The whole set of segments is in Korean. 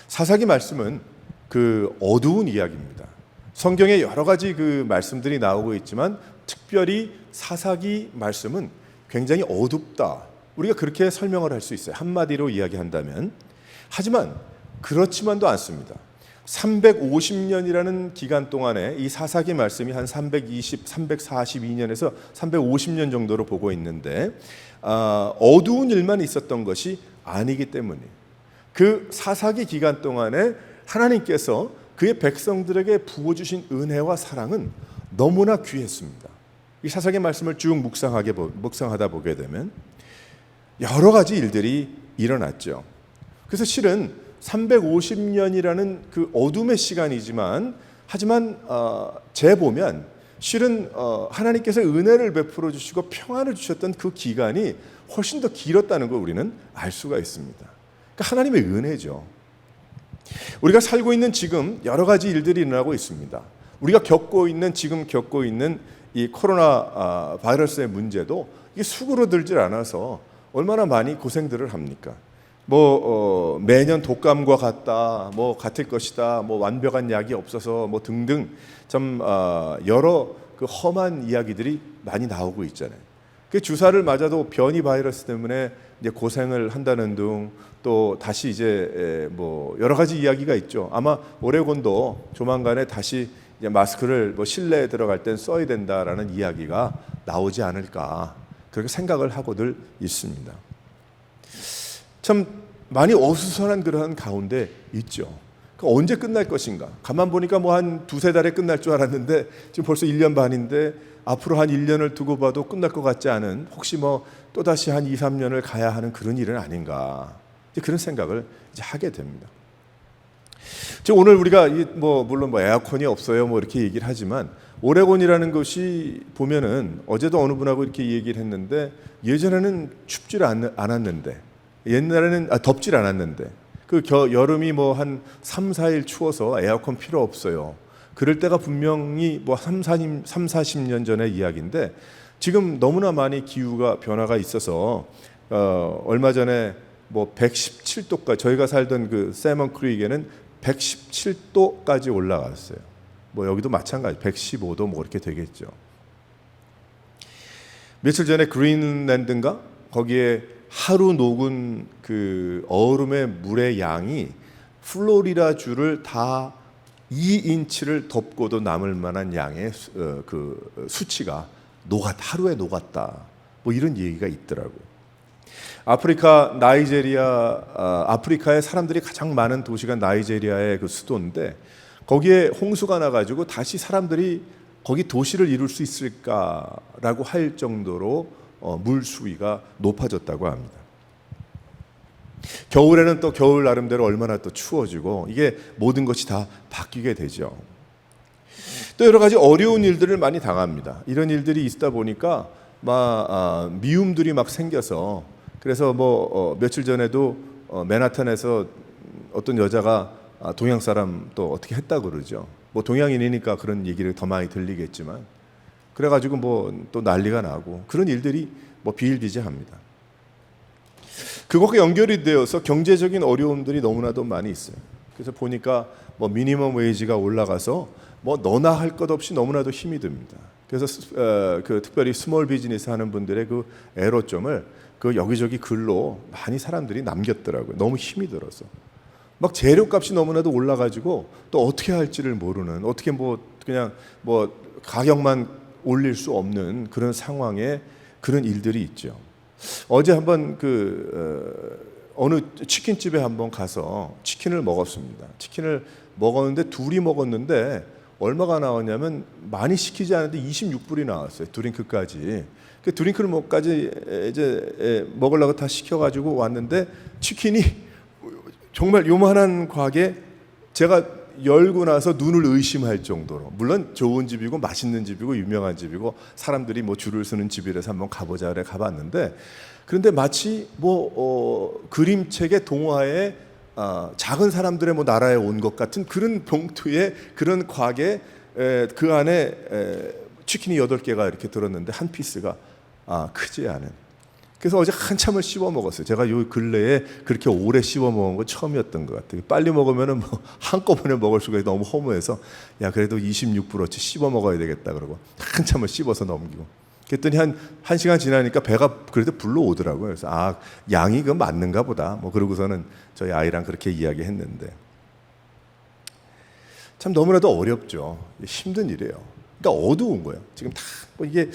사사기 말씀은 그 어두운 이야기입니다. 성경에 여러 가지 그 말씀들이 나오고 있지만 특별히 사사기 말씀은 굉장히 어둡다. 우리가 그렇게 설명을 할 수 있어요. 한마디로 이야기한다면. 하지만 그렇지만도 않습니다. 350년이라는 기간 동안에 이 사사기 말씀이 한 342년에서 350년 정도로 보고 있는데 어두운 일만 있었던 것이 아니기 때문에 그 사사기 기간 동안에 하나님께서 그의 백성들에게 부어주신 은혜와 사랑은 너무나 귀했습니다. 이 사사기 말씀을 쭉 묵상하다 보게 되면 여러 가지 일들이 일어났죠. 그래서 실은 350년이라는 그 어둠의 시간이지만 하지만 재보면 실은 하나님께서 은혜를 베풀어 주시고 평안을 주셨던 그 기간이 훨씬 더 길었다는 걸 우리는 알 수가 있습니다. 그러니까 하나님의 은혜죠. 우리가 살고 있는 지금 여러 가지 일들이 일어나고 있습니다. 우리가 지금 겪고 있는 이 코로나 바이러스의 문제도 이게 수그러들질 않아서 얼마나 많이 고생들을 합니까? 매년 독감과 같다, 같을 것이다, 완벽한 약이 없어서 등등 참 여러 그 험한 이야기들이 많이 나오고 있잖아요. 그 주사를 맞아도 변이 바이러스 때문에 이제 고생을 한다는 등 또 다시 이제 여러 가지 이야기가 있죠. 아마 오레곤도 조만간에 다시 이제 마스크를 실내에 들어갈 땐 써야 된다라는 이야기가 나오지 않을까 그렇게 생각을 하고들 있습니다. 참 많이 어수선한 그러한 가운데 있죠. 언제 끝날 것인가? 가만 보니까 한 두세 달에 끝날 줄 알았는데 지금 벌써 1년 반인데 앞으로 한 1년을 두고 봐도 끝날 것 같지 않은 혹시 또다시 한 2, 3년을 가야 하는 그런 일은 아닌가 그런 생각을 이제 하게 됩니다. 오늘 우리가 물론 에어컨이 없어요 이렇게 얘기를 하지만 오레곤이라는 것이 보면은 어제도 어느 분하고 이렇게 얘기를 했는데 예전에는 춥질 않았는데 옛날에는 덥질 않았는데 여름이 한 3, 4일 추워서 에어컨 필요 없어요. 그럴 때가 분명히 3, 40년 전의 이야기인데 지금 너무나 많이 기후가 변화가 있어서 얼마 전에 117도까지 저희가 살던 그 세먼 크릭에는 117도까지 올라갔어요. 여기도 마찬가지 115도 이렇게 되겠죠. 며칠 전에 그린랜드인가 거기에 하루 녹은 그 얼음의 물의 양이 플로리다 주를 다 2인치를 덮고도 남을 만한 양의 그 수치가 하루에 녹았다. 이런 얘기가 있더라고요. 아프리카의 사람들이 가장 많은 도시가 나이제리아의 그 수도인데 거기에 홍수가 나가지고 다시 사람들이 거기 도시를 이룰 수 있을까라고 할 정도로 물 수위가 높아졌다고 합니다. 겨울에는 또 겨울 나름대로 얼마나 또 추워지고 이게 모든 것이 다 바뀌게 되죠. 또 여러 가지 어려운 일들을 많이 당합니다. 이런 일들이 있다 보니까 미움들이 막 생겨서 그래서 며칠 전에도 맨하탄에서 어떤 여자가 동양 사람 또 어떻게 했다고 그러죠. 동양인이니까 그런 얘기를 더 많이 들리겠지만 그래가지고 또 난리가 나고 그런 일들이 비일비재합니다. 그것과 연결이 되어서 경제적인 어려움들이 너무나도 많이 있어요. 그래서 보니까 미니멈 웨이지가 올라가서 너나 할 것 없이 너무나도 힘이 듭니다. 그래서 특별히 스몰 비즈니스 하는 분들의 그 애로점을 여기저기 글로 많이 사람들이 남겼더라고요. 너무 힘이 들어서 재료값이 너무나도 올라가지고 또 어떻게 할지를 모르는 어떻게 그냥 가격만 올릴 수 없는 그런 상황에 그런 일들이 있죠. 어제 한번 어느 치킨집에 한번 가서 치킨을 먹었습니다. 치킨을 먹었는데 둘이 먹었는데 얼마가 나왔냐면 많이 시키지 않았는데 26불이 나왔어요. 드링크까지. 그 드링크를까지 이제 먹으려고 다 시켜가지고 왔는데 치킨이 정말 요만한 가게 제가 열고 나서 눈을 의심할 정도로 물론 좋은 집이고 맛있는 집이고 유명한 집이고 사람들이 줄을 서는 집이라서 한번 가보자 그래 가봤는데 그런데 마치 그림책의 동화에 작은 사람들의 나라에 온 것 같은 그런 봉투에 그런 곽에 그 안에 치킨이 8개가 이렇게 들었는데 한 피스가 크지 않은 그래서 어제 한참을 씹어 먹었어요. 제가 요 근래에 그렇게 오래 씹어 먹은 거 처음이었던 것 같아요. 빨리 먹으면은 뭐 한꺼번에 먹을 수가 너무 허무해서 야 그래도 26브로치 씹어 먹어야 되겠다 그러고 한참을 씹어서 넘기고 그랬더니 한 시간 지나니까 배가 그래도 불러오더라고요. 그래서 아 양이 그 맞는가 보다. 뭐 그러고서는 저희 아이랑 그렇게 이야기했는데 참 너무나도 어렵죠. 힘든 일이에요. 그러니까 어두운 거예요. 지금 다 뭐 이게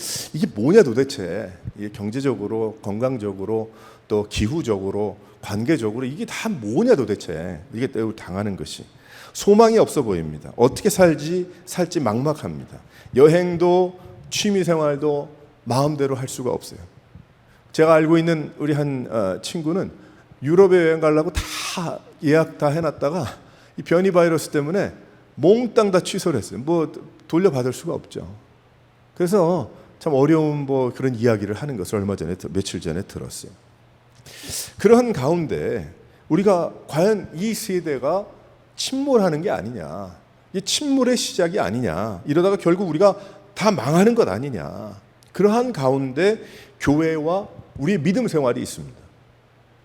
뭐냐 도대체. 이게 경제적으로, 건강적으로, 또 기후적으로, 관계적으로 이게 다 뭐냐 도대체. 이게 당하는 것이 소망이 없어 보입니다. 어떻게 살지 막막합니다. 여행도 취미생활도 마음대로 할 수가 없어요. 제가 알고 있는 우리 한 친구는 유럽에 여행 가려고 다 예약 다 해놨다가 이 변이 바이러스 때문에 몽땅 다 취소를 했어요. 뭐 돌려받을 수가 없죠. 그래서 참 어려운 뭐 그런 이야기를 하는 것을 며칠 전에 들었어요. 그러한 가운데 우리가 과연 이 세대가 침몰하는 게 아니냐, 이 침몰의 시작이 아니냐, 이러다가 결국 우리가 다 망하는 것 아니냐. 그러한 가운데 교회와 우리의 믿음 생활이 있습니다.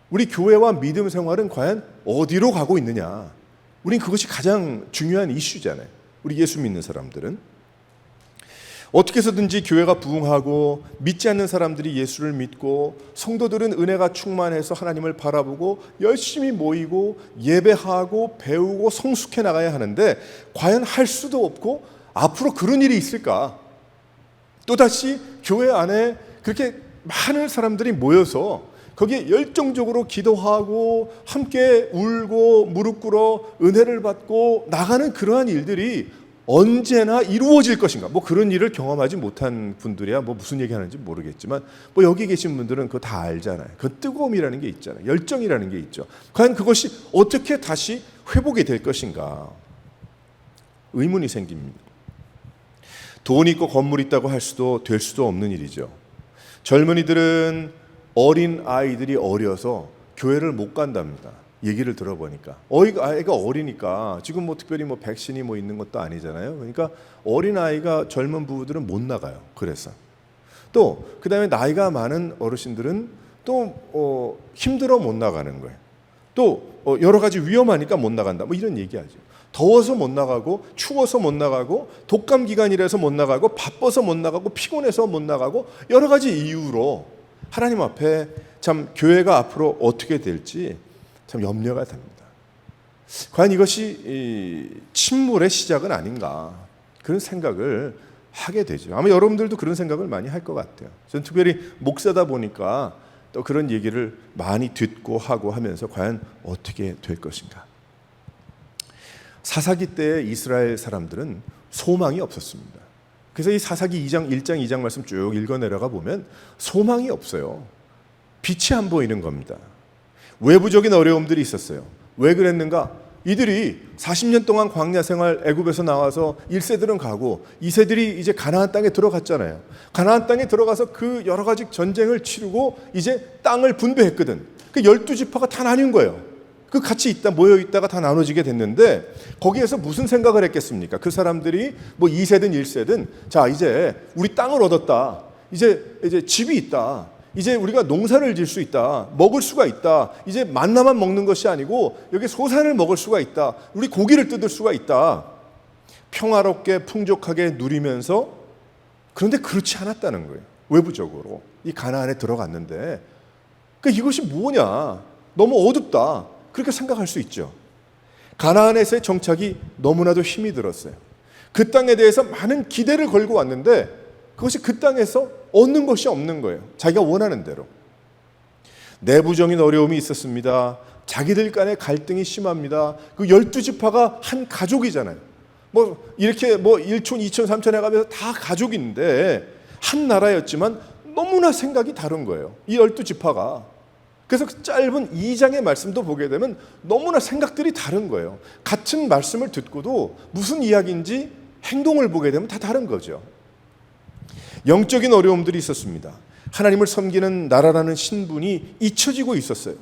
우리 교회와 믿음 생활은 과연 어디로 가고 있느냐. 우린 그것이 가장 중요한 이슈잖아요. 우리 예수 믿는 사람들은. 어떻게 해서든지 교회가 부흥하고 믿지 않는 사람들이 예수를 믿고 성도들은 은혜가 충만해서 하나님을 바라보고 열심히 모이고 예배하고 배우고 성숙해 나가야 하는데 과연 할 수도 없고 앞으로 그런 일이 있을까? 또다시 교회 안에 그렇게 많은 사람들이 모여서 거기에 열정적으로 기도하고 함께 울고 무릎 꿇어 은혜를 받고 나가는 그러한 일들이 언제나 이루어질 것인가? 뭐 그런 일을 경험하지 못한 분들이야 뭐 무슨 얘기하는지 모르겠지만 뭐 여기 계신 분들은 그거 다 알잖아요. 그 뜨거움이라는 게 있잖아요. 열정이라는 게 있죠. 과연 그것이 어떻게 다시 회복이 될 것인가? 의문이 생깁니다. 돈 있고 건물 있다고 할 수도 될 수도 없는 일이죠. 젊은이들은 어린 아이들이 어려서 교회를 못 간답니다. 얘기를 들어보니까 아이가 어리니까 지금 뭐 특별히 뭐 백신이 뭐 있는 것도 아니잖아요. 그러니까 어린 아이가 젊은 부부들은 못 나가요. 그래서 또 그다음에 나이가 많은 어르신들은 또 힘들어 못 나가는 거예요. 또 여러 가지 위험하니까 못 나간다. 뭐 이런 얘기하죠. 더워서 못 나가고 추워서 못 나가고 독감 기간이라서 못 나가고 바빠서 못 나가고 피곤해서 못 나가고 여러 가지 이유로 하나님 앞에 참 교회가 앞으로 어떻게 될지 참 염려가 됩니다. 과연 이것이 침몰의 시작은 아닌가 그런 생각을 하게 되죠. 아마 여러분들도 그런 생각을 많이 할 것 같아요. 저는 특별히 목사다 보니까 또 그런 얘기를 많이 듣고 하고 하면서 과연 어떻게 될 것인가. 사사기 때 이스라엘 사람들은 소망이 없었습니다. 그래서 이 사사기 1장 2장 말씀 쭉 읽어 내려가 보면 소망이 없어요. 빛이 안 보이는 겁니다. 외부적인 어려움들이 있었어요. 왜 그랬는가? 이들이 40년 동안 광야 생활 애굽에서 나와서 1세들은 가고 2세들이 이제 가나안 땅에 들어갔잖아요. 가나안 땅에 들어가서 그 여러 가지 전쟁을 치르고 이제 땅을 분배했거든. 그 12지파가 다 나뉜 거예요. 그 같이 모여 있다가 다 나눠지게 됐는데 거기에서 무슨 생각을 했겠습니까? 그 사람들이 뭐 2세든 1세든 자 이제 우리 땅을 얻었다. 이제 집이 있다. 이제 우리가 농사를 지을 수 있다. 먹을 수가 있다. 이제 만나만 먹는 것이 아니고 여기 소산을 먹을 수가 있다. 우리 고기를 뜯을 수가 있다. 평화롭게 풍족하게 누리면서 그런데 그렇지 않았다는 거예요. 외부적으로 이 가나안에 들어갔는데 그러니까 이것이 뭐냐? 너무 어둡다. 그렇게 생각할 수 있죠. 가나안에서의 정착이 너무나도 힘이 들었어요. 그 땅에 대해서 많은 기대를 걸고 왔는데 그것이 그 땅에서 얻는 것이 없는 거예요. 자기가 원하는 대로. 내부적인 어려움이 있었습니다. 자기들 간의 갈등이 심합니다. 그 12지파가 한 가족이잖아요. 뭐 이렇게 뭐 1촌, 2촌, 3촌 해가면서 다 가족인데 한 나라였지만 너무나 생각이 다른 거예요. 이 12지파가. 그래서 그 짧은 2장의 말씀도 보게 되면 너무나 생각들이 다른 거예요. 같은 말씀을 듣고도 무슨 이야기인지 행동을 보게 되면 다 다른 거죠. 영적인 어려움들이 있었습니다. 하나님을 섬기는 나라라는 신분이 잊혀지고 있었어요.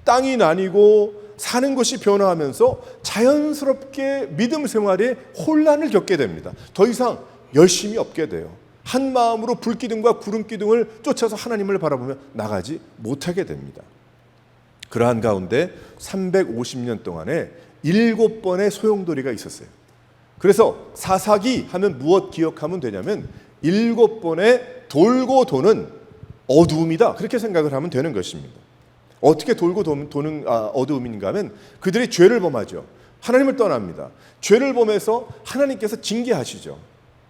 땅이 나뉘고 사는 것이 변화하면서 자연스럽게 믿음 생활에 혼란을 겪게 됩니다. 더 이상 열심이 없게 돼요. 한 마음으로 불기둥과 구름기둥을 쫓아서 하나님을 바라보며 나가지 못하게 됩니다. 그러한 가운데 350년 동안에 7번의 소용돌이가 있었어요. 그래서 사사기 하면 무엇 기억하면 되냐면 7번의 돌고 도는 어두움이다, 그렇게 생각을 하면 되는 것입니다. 어떻게 돌고 도는 어두움인가 하면 그들이 죄를 범하죠. 하나님을 떠납니다. 죄를 범해서 하나님께서 징계하시죠.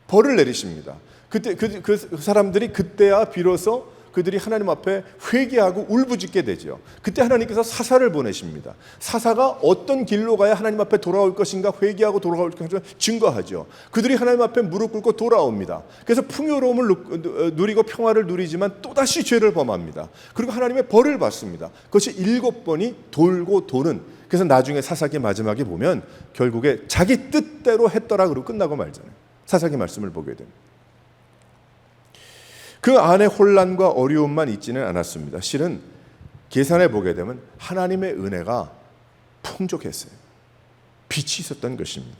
벌을 내리십니다. 그때 그 사람들이 그때야 비로소 그들이 하나님 앞에 회개하고 울부짖게 되죠. 그때 하나님께서 사사를 보내십니다. 사사가 어떤 길로 가야 하나님 앞에 돌아올 것인가, 회개하고 돌아올 것인가 증거하죠. 그들이 하나님 앞에 무릎 꿇고 돌아옵니다. 그래서 풍요로움을 누리고 평화를 누리지만 또다시 죄를 범합니다. 그리고 하나님의 벌을 받습니다. 그것이 7번이 돌고 도는, 그래서 나중에 사사기 마지막에 보면 결국에 자기 뜻대로 했더라 그러고 끝나고 말잖아요. 사사기 말씀을 보게 됩니다. 그 안에 혼란과 어려움만 있지는 않았습니다. 실은 계산해 보게 되면 하나님의 은혜가 풍족했어요. 빛이 있었던 것입니다.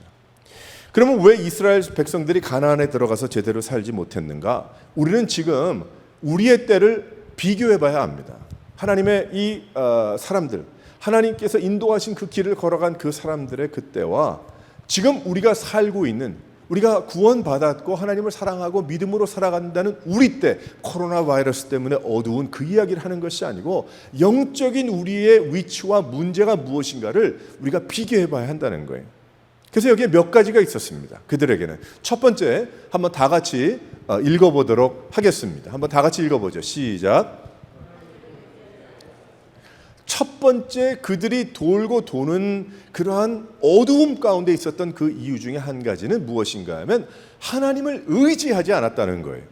그러면 왜 이스라엘 백성들이 가나안에 들어가서 제대로 살지 못했는가? 우리는 지금 우리의 때를 비교해 봐야 합니다. 하나님의 이 사람들, 하나님께서 인도하신 그 길을 걸어간 그 사람들의 그때와 지금 우리가 살고 있는, 우리가 구원받았고 하나님을 사랑하고 믿음으로 살아간다는 우리 때 코로나 바이러스 때문에 어두운 그 이야기를 하는 것이 아니고 영적인 우리의 위치와 문제가 무엇인가를 우리가 비교해 봐야 한다는 거예요. 그래서 여기에 몇 가지가 있었습니다. 그들에게는. 첫 번째, 한번 다 같이 읽어보도록 하겠습니다. 한번 다 같이 읽어보죠. 시작. 첫 번째, 그들이 돌고 도는 그러한 어두움 가운데 있었던 그 이유 중에 한 가지는 무엇인가 하면 하나님을 의지하지 않았다는 거예요.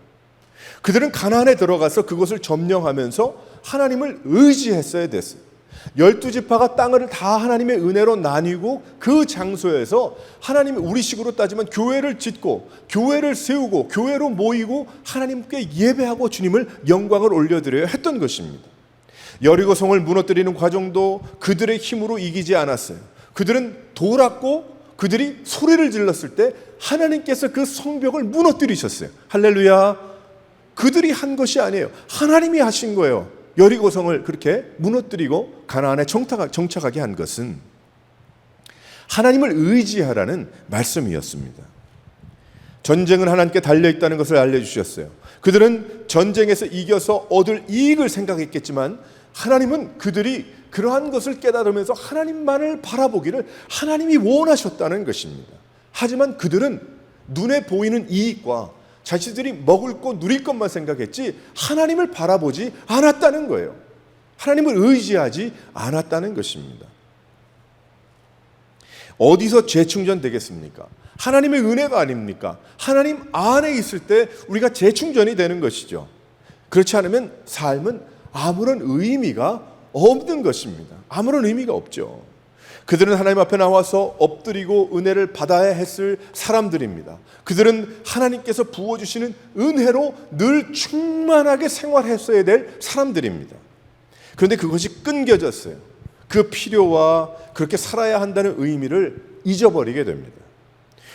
그들은 가나안에 들어가서 그것을 점령하면서 하나님을 의지했어야 됐어요. 12지파가 땅을 다 하나님의 은혜로 나뉘고 그 장소에서 하나님이 우리식으로 따지면 교회를 짓고 교회를 세우고 교회로 모이고 하나님께 예배하고 주님을 영광을 올려드려야 했던 것입니다. 여리고성을 무너뜨리는 과정도 그들의 힘으로 이기지 않았어요. 그들은 돌았고 그들이 소리를 질렀을 때 하나님께서 그 성벽을 무너뜨리셨어요. 할렐루야. 그들이 한 것이 아니에요. 하나님이 하신 거예요. 여리고성을 그렇게 무너뜨리고 가나안에 정착하게 한 것은 하나님을 의지하라는 말씀이었습니다. 전쟁은 하나님께 달려있다는 것을 알려주셨어요. 그들은 전쟁에서 이겨서 얻을 이익을 생각했겠지만 하나님은 그들이 그러한 것을 깨달으면서 하나님만을 바라보기를 하나님이 원하셨다는 것입니다. 하지만 그들은 눈에 보이는 이익과 자신들이 먹을 것, 누릴 것만 생각했지 하나님을 바라보지 않았다는 거예요. 하나님을 의지하지 않았다는 것입니다. 어디서 재충전되겠습니까? 하나님의 은혜가 아닙니까? 하나님 안에 있을 때 우리가 재충전이 되는 것이죠. 그렇지 않으면 삶은 아무런 의미가 없는 것입니다. 아무런 의미가 없죠. 그들은 하나님 앞에 나와서 엎드리고 은혜를 받아야 했을 사람들입니다. 그들은 하나님께서 부어주시는 은혜로 늘 충만하게 생활했어야 될 사람들입니다. 그런데 그것이 끊겨졌어요. 그 필요와 그렇게 살아야 한다는 의미를 잊어버리게 됩니다.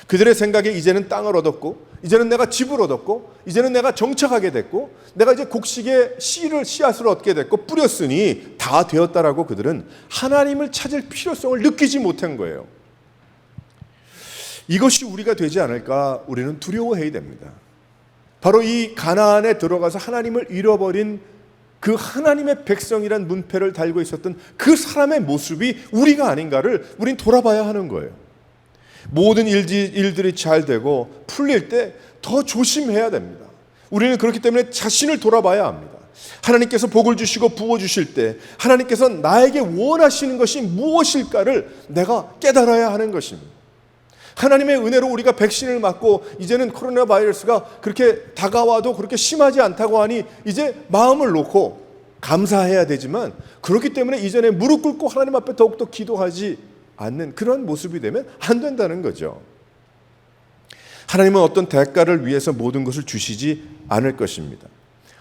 그들의 생각에 이제는 땅을 얻었고, 이제는 내가 집을 얻었고, 이제는 내가 정착하게 됐고, 내가 이제 곡식의 씨앗을 얻게 됐고 뿌렸으니 다 되었다라고 그들은 하나님을 찾을 필요성을 느끼지 못한 거예요. 이것이 우리가 되지 않을까 우리는 두려워해야 됩니다. 바로 이 가나안에 들어가서 하나님을 잃어버린 그 하나님의 백성이란 문패를 달고 있었던 그 사람의 모습이 우리가 아닌가를 우린 돌아봐야 하는 거예요. 모든 일들이 잘 되고 풀릴 때 더 조심해야 됩니다. 우리는 그렇기 때문에 자신을 돌아봐야 합니다. 하나님께서 복을 주시고 부어주실 때 하나님께서 나에게 원하시는 것이 무엇일까를 내가 깨달아야 하는 것입니다. 하나님의 은혜로 우리가 백신을 맞고 이제는 코로나 바이러스가 그렇게 다가와도 그렇게 심하지 않다고 하니 이제 마음을 놓고 감사해야 되지만, 그렇기 때문에 이전에 무릎 꿇고 하나님 앞에 더욱더 기도하지 않는 그런 모습이 되면 안 된다는 거죠. 하나님은 어떤 대가를 위해서 모든 것을 주시지 않을 것입니다.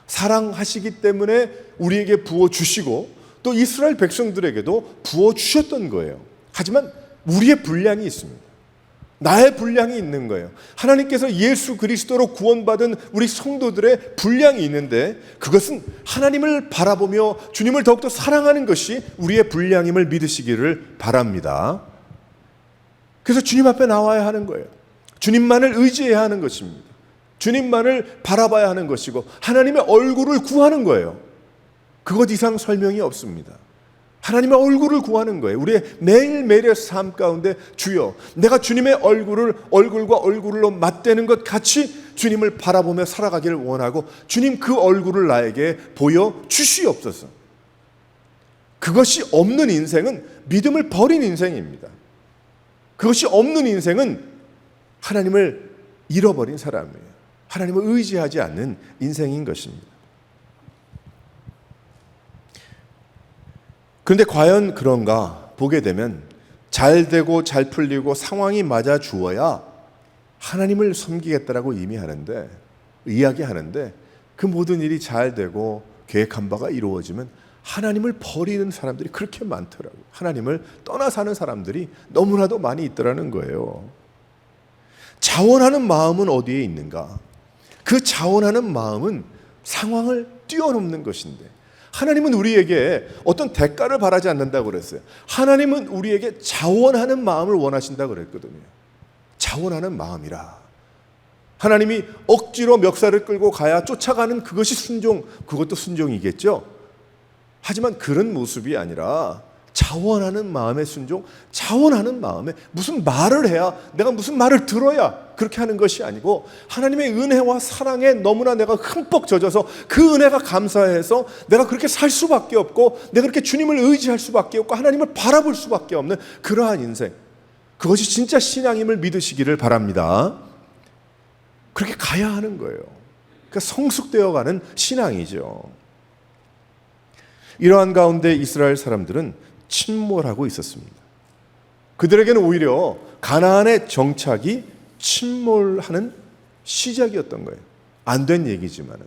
사랑하시기 때문에 우리에게 부어주시고 또 이스라엘 백성들에게도 부어주셨던 거예요. 하지만 우리의 분량이 있습니다. 나의 분량이 있는 거예요. 하나님께서 예수 그리스도로 구원받은 우리 성도들의 분량이 있는데 그것은 하나님을 바라보며 주님을 더욱더 사랑하는 것이 우리의 분량임을 믿으시기를 바랍니다. 그래서 주님 앞에 나와야 하는 거예요. 주님만을 의지해야 하는 것입니다. 주님만을 바라봐야 하는 것이고 하나님의 얼굴을 구하는 거예요. 그것 이상 설명이 없습니다. 하나님의 얼굴을 구하는 거예요. 우리의 매일매일의 삶 가운데 주여 내가 주님의 얼굴과 얼굴로 맞대는 것 같이 주님을 바라보며 살아가기를 원하고 주님 그 얼굴을 나에게 보여주시옵소서. 그것이 없는 인생은 믿음을 버린 인생입니다. 그것이 없는 인생은 하나님을 잃어버린 사람이에요. 하나님을 의지하지 않는 인생인 것입니다. 그런데 과연 그런가 보게 되면 잘 되고 잘 풀리고 상황이 맞아 주어야 하나님을 섬기겠다라고 이야기하는데 그 모든 일이 잘 되고 계획한 바가 이루어지면 하나님을 버리는 사람들이 그렇게 많더라고요. 하나님을 떠나 사는 사람들이 너무나도 많이 있더라는 거예요. 자원하는 마음은 어디에 있는가? 그 자원하는 마음은 상황을 뛰어넘는 것인데 하나님은 우리에게 어떤 대가를 바라지 않는다고 그랬어요. 하나님은 우리에게 자원하는 마음을 원하신다고 그랬거든요. 자원하는 마음이라. 하나님이 억지로 멱살을 끌고 가야 쫓아가는 그것이 순종, 그것도 순종이겠죠. 하지만 그런 모습이 아니라 자원하는 마음의 순종, 자원하는 마음에 무슨 말을 해야, 내가 무슨 말을 들어야 그렇게 하는 것이 아니고 하나님의 은혜와 사랑에 너무나 내가 흠뻑 젖어서 그 은혜가 감사해서 내가 그렇게 살 수밖에 없고 내가 그렇게 주님을 의지할 수밖에 없고 하나님을 바라볼 수밖에 없는 그러한 인생, 그것이 진짜 신앙임을 믿으시기를 바랍니다. 그렇게 가야 하는 거예요. 그러니까 성숙되어가는 신앙이죠. 이러한 가운데 이스라엘 사람들은 침몰하고 있었습니다. 그들에게는 오히려 가나안의 정착이 침몰하는 시작이었던 거예요. 안 된 얘기지만은.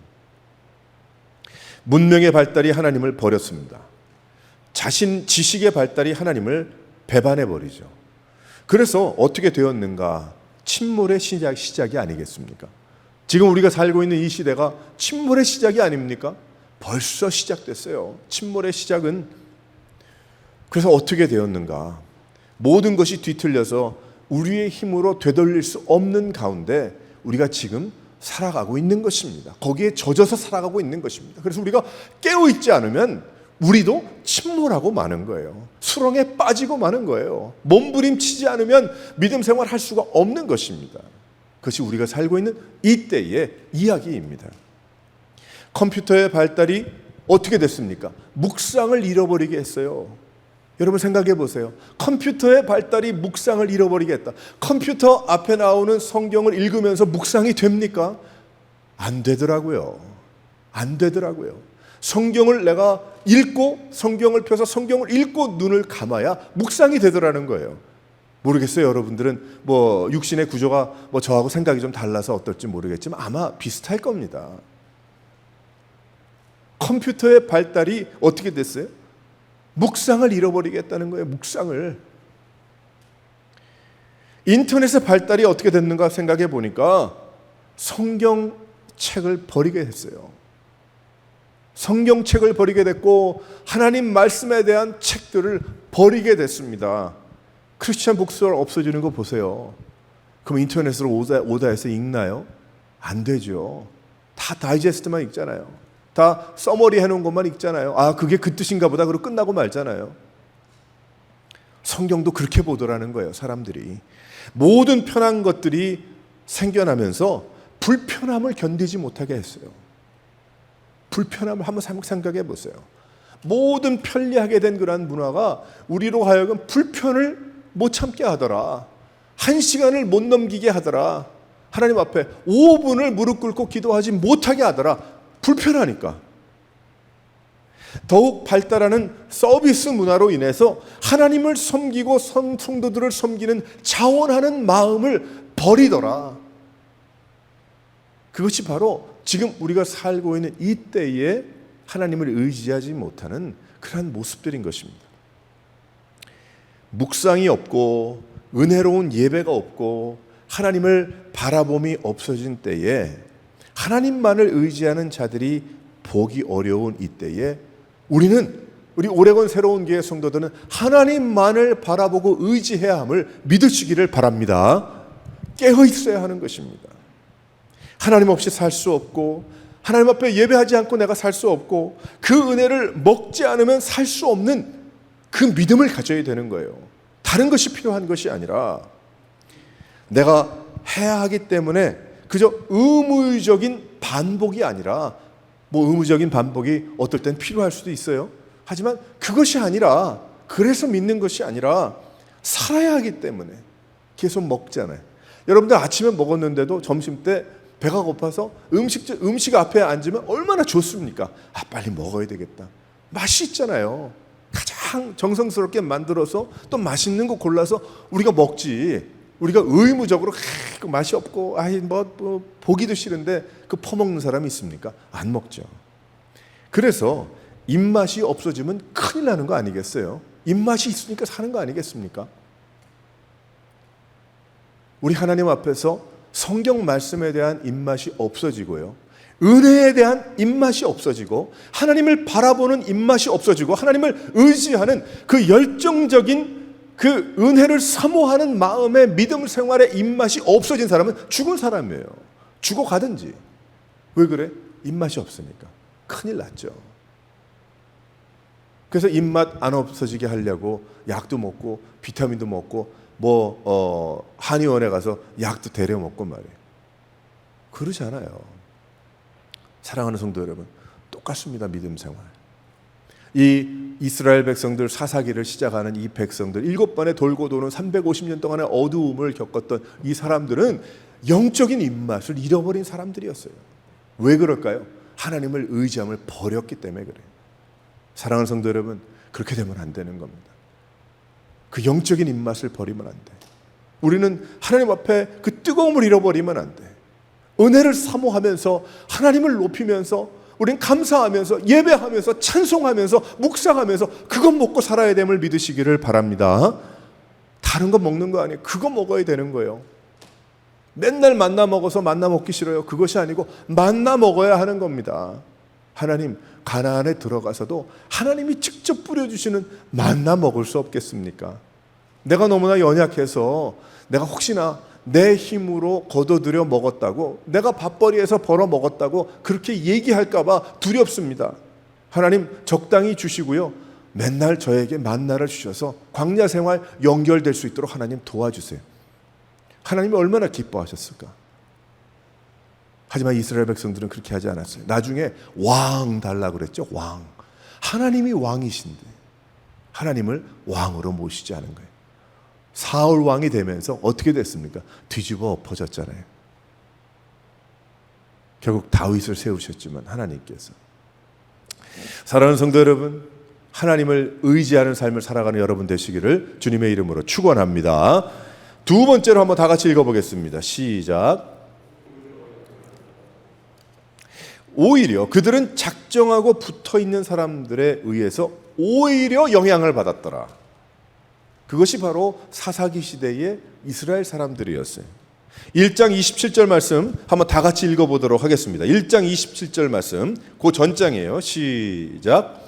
문명의 발달이 하나님을 버렸습니다. 지식의 발달이 하나님을 배반해버리죠. 그래서 어떻게 되었는가? 침몰의 시작이 아니겠습니까? 지금 우리가 살고 있는 이 시대가 침몰의 시작이 아닙니까? 벌써 시작됐어요. 침몰의 시작은. 그래서 어떻게 되었는가? 모든 것이 뒤틀려서 우리의 힘으로 되돌릴 수 없는 가운데 우리가 지금 살아가고 있는 것입니다. 거기에 젖어서 살아가고 있는 것입니다. 그래서 우리가 깨어있지 않으면 우리도 침몰하고 마는 거예요. 수렁에 빠지고 마는 거예요. 몸부림치지 않으면 믿음 생활할 수가 없는 것입니다. 그것이 우리가 살고 있는 이때의 이야기입니다. 컴퓨터의 발달이 어떻게 됐습니까? 묵상을 잃어버리게 했어요. 여러분 생각해 보세요. 컴퓨터의 발달이 묵상을 잃어버리게 했다. 컴퓨터 앞에 나오는 성경을 읽으면서 묵상이 됩니까? 안 되더라고요. 안 되더라고요. 성경을 내가 읽고 성경을 펴서 성경을 읽고 눈을 감아야 묵상이 되더라는 거예요. 모르겠어요. 여러분들은 육신의 구조가 저하고 생각이 좀 달라서 어떨지 모르겠지만 아마 비슷할 겁니다. 컴퓨터의 발달이 어떻게 됐어요? 묵상을 잃어버리겠다는 거예요. 묵상을. 인터넷의 발달이 어떻게 됐는가 생각해 보니까 성경책을 버리게 됐어요. 성경책을 버리게 됐고 하나님 말씀에 대한 책들을 버리게 됐습니다. 크리스천 북스토어 없어지는 거 보세요. 그럼 인터넷으로 오다해서 읽나요? 안 되죠. 다 다이제스트만 읽잖아요. 다 서머리 해놓은 것만 읽잖아요. 아, 그게 그 뜻인가 보다. 그러고 끝나고 말잖아요. 성경도 그렇게 보더라는 거예요. 사람들이. 모든 편한 것들이 생겨나면서 불편함을 견디지 못하게 했어요. 불편함을 한번 생각해 보세요. 모든 편리하게 된 그러한 문화가 우리로 하여금 불편을 못 참게 하더라. 1시간을 못 넘기게 하더라. 하나님 앞에 5분을 무릎 꿇고 기도하지 못하게 하더라. 불편하니까. 더욱 발달하는 서비스 문화로 인해서 하나님을 섬기고 성도들을 섬기는 자원하는 마음을 버리더라. 그것이 바로 지금 우리가 살고 있는 이때에 하나님을 의지하지 못하는 그러한 모습들인 것입니다. 묵상이 없고 은혜로운 예배가 없고 하나님을 바라봄이 없어진 때에, 하나님만을 의지하는 자들이 보기 어려운 이때에 우리 오레곤 새로운 교회 성도들은 하나님만을 바라보고 의지해야 함을 믿으시기를 바랍니다. 깨어 있어야 하는 것입니다. 하나님 없이 살 수 없고, 하나님 앞에 예배하지 않고 내가 살 수 없고, 그 은혜를 먹지 않으면 살 수 없는 그 믿음을 가져야 되는 거예요. 다른 것이 필요한 것이 아니라, 내가 해야 하기 때문에 그저 의무적인 반복이 아니라, 의무적인 반복이 어떨 땐 필요할 수도 있어요. 하지만 그것이 아니라, 그래서 믿는 것이 아니라 살아야 하기 때문에 계속 먹잖아요. 여러분들 아침에 먹었는데도 점심 때 배가 고파서 음식 앞에 앉으면 얼마나 좋습니까? 빨리 먹어야 되겠다. 맛이 있잖아요. 가장 정성스럽게 만들어서 또 맛있는 거 골라서 우리가 먹지. 우리가 의무적으로 맛이 없고 보기도 싫은데 그 퍼먹는 사람이 있습니까? 안 먹죠. 그래서 입맛이 없어지면 큰일 나는 거 아니겠어요? 입맛이 있으니까 사는 거 아니겠습니까? 우리 하나님 앞에서 성경 말씀에 대한 입맛이 없어지고요, 은혜에 대한 입맛이 없어지고, 하나님을 바라보는 입맛이 없어지고, 하나님을 의지하는 그 열정적인 그 은혜를 사모하는 마음의 믿음 생활의 입맛이 없어진 사람은 죽은 사람이에요. 죽어가든지. 왜 그래? 입맛이 없으니까. 큰일 났죠. 그래서 입맛 안 없어지게 하려고 약도 먹고 비타민도 먹고 한의원에 가서 약도 데려 먹고 말이에요. 그러잖아요. 사랑하는 성도 여러분, 똑같습니다. 믿음 생활. 이 이스라엘 백성들, 사사기를 시작하는 이 백성들, 7번의 돌고 도는 350년 동안의 어두움을 겪었던 이 사람들은 영적인 입맛을 잃어버린 사람들이었어요. 왜 그럴까요? 하나님을 의지함을 버렸기 때문에 그래요. 사랑하는 성도 여러분, 그렇게 되면 안 되는 겁니다. 그 영적인 입맛을 버리면 안 돼. 우리는 하나님 앞에 그 뜨거움을 잃어버리면 안 돼. 은혜를 사모하면서, 하나님을 높이면서, 우리는 감사하면서, 예배하면서, 찬송하면서, 묵상하면서 그것 먹고 살아야 됨을 믿으시기를 바랍니다. 다른 거 먹는 거 아니에요. 그거 먹어야 되는 거예요. 맨날 만나 먹어서 만나 먹기 싫어요. 그것이 아니고 만나 먹어야 하는 겁니다. 하나님, 가나안에 들어가서도 하나님이 직접 뿌려주시는 만나 먹을 수 없겠습니까? 내가 너무나 연약해서, 내가 혹시나 내 힘으로 거둬들여 먹었다고, 내가 밥벌이에서 벌어 먹었다고 그렇게 얘기할까 봐 두렵습니다. 하나님, 적당히 주시고요, 맨날 저에게 만나를 주셔서 광야 생활 연결될 수 있도록 하나님 도와주세요. 하나님이 얼마나 기뻐하셨을까? 하지만 이스라엘 백성들은 그렇게 하지 않았어요. 나중에 왕 달라고 그랬죠. 왕. 하나님이 왕이신데 하나님을 왕으로 모시지 않은 거예요. 사울 왕이 되면서 어떻게 됐습니까? 뒤집어 엎어졌잖아요. 결국 다윗을 세우셨지만 하나님께서. 사랑하는 성도 여러분, 하나님을 의지하는 삶을 살아가는 여러분 되시기를 주님의 이름으로 축원합니다. 두 번째로 한번 다 같이 읽어보겠습니다. 시작. 오히려 그들은 작정하고 붙어있는 사람들에 의해서 오히려 영향을 받았더라. 그것이 바로 사사기 시대의 이스라엘 사람들이었어요. 1장 27절 말씀 한번 다 같이 읽어보도록 하겠습니다. 1장 27절 말씀, 그 전장이에요. 시작.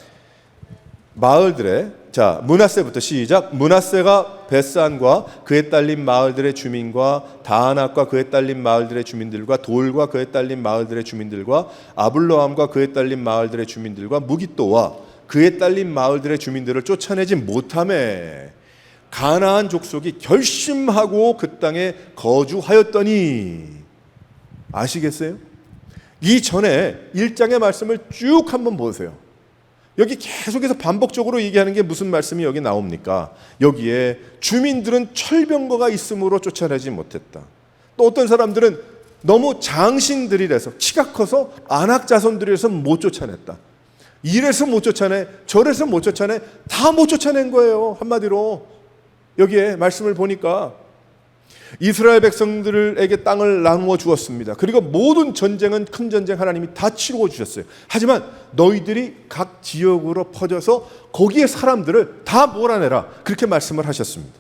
마을들의, 므낫세부터 시작. 므낫세가 벳산과 그에 딸린 마을들의 주민과 다아낙과 그에 딸린 마을들의 주민들과 돌과 그에 딸린 마을들의 주민들과 아블로함과 그에 딸린 마을들의 주민들과 무깃도와 그에 딸린 마을들의 주민들을 쫓아내지 못하매 가나안 족속이 결심하고 그 땅에 거주하였더니. 아시겠어요? 이전에 1장의 말씀을 쭉 한번 보세요. 여기 계속해서 반복적으로 얘기하는 게 무슨 말씀이 여기 나옵니까? 여기에 주민들은 철병거가 있으므로 쫓아내지 못했다. 또 어떤 사람들은 너무 장신들이라서, 키가 커서 안악 자손들이라서 못 쫓아냈다. 이래서 못 쫓아내, 저래서 못 쫓아내, 다 못 쫓아낸 거예요. 한마디로 여기에 말씀을 보니까 이스라엘 백성들에게 땅을 나누어 주었습니다. 그리고 모든 전쟁은, 큰 전쟁 하나님이 다 치루어 주셨어요. 하지만 너희들이 각 지역으로 퍼져서 거기에 사람들을 다 몰아내라, 그렇게 말씀을 하셨습니다.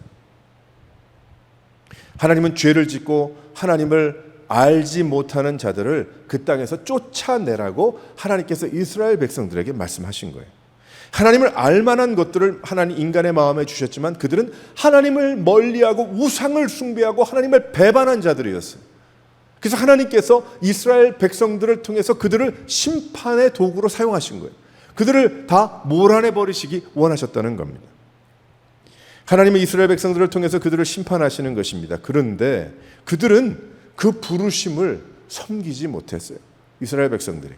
하나님은 죄를 짓고 하나님을 알지 못하는 자들을 그 땅에서 쫓아내라고 하나님께서 이스라엘 백성들에게 말씀하신 거예요. 하나님을 알만한 것들을 하나님 인간의 마음에 주셨지만 그들은 하나님을 멀리하고 우상을 숭배하고 하나님을 배반한 자들이었어요. 그래서 하나님께서 이스라엘 백성들을 통해서 그들을 심판의 도구로 사용하신 거예요. 그들을 다 몰아내 버리시기 원하셨다는 겁니다. 하나님은 이스라엘 백성들을 통해서 그들을 심판하시는 것입니다. 그런데 그들은 그 부르심을 섬기지 못했어요. 이스라엘 백성들이.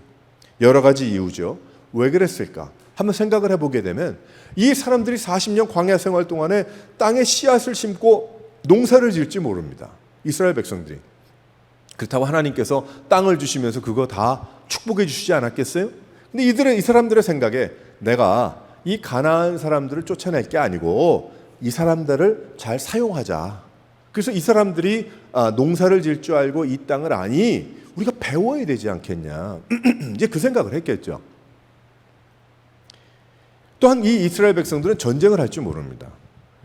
여러 가지 이유죠. 왜 그랬을까? 한번 생각을 해보게 되면 이 사람들이 40년 광야 생활 동안에 땅에 씨앗을 심고 농사를 지을지 모릅니다. 이스라엘 백성들이. 그렇다고 하나님께서 땅을 주시면서 그거 다 축복해 주시지 않았겠어요? 근데 이 사람들의 생각에 내가 이 가나안 사람들을 쫓아낼 게 아니고 이 사람들을 잘 사용하자. 그래서 이 사람들이 농사를 지을 줄 알고 이 땅을 아니 우리가 배워야 되지 않겠냐. 이제 그 생각을 했겠죠. 또한 이 이스라엘 백성들은 전쟁을 할 줄 모릅니다.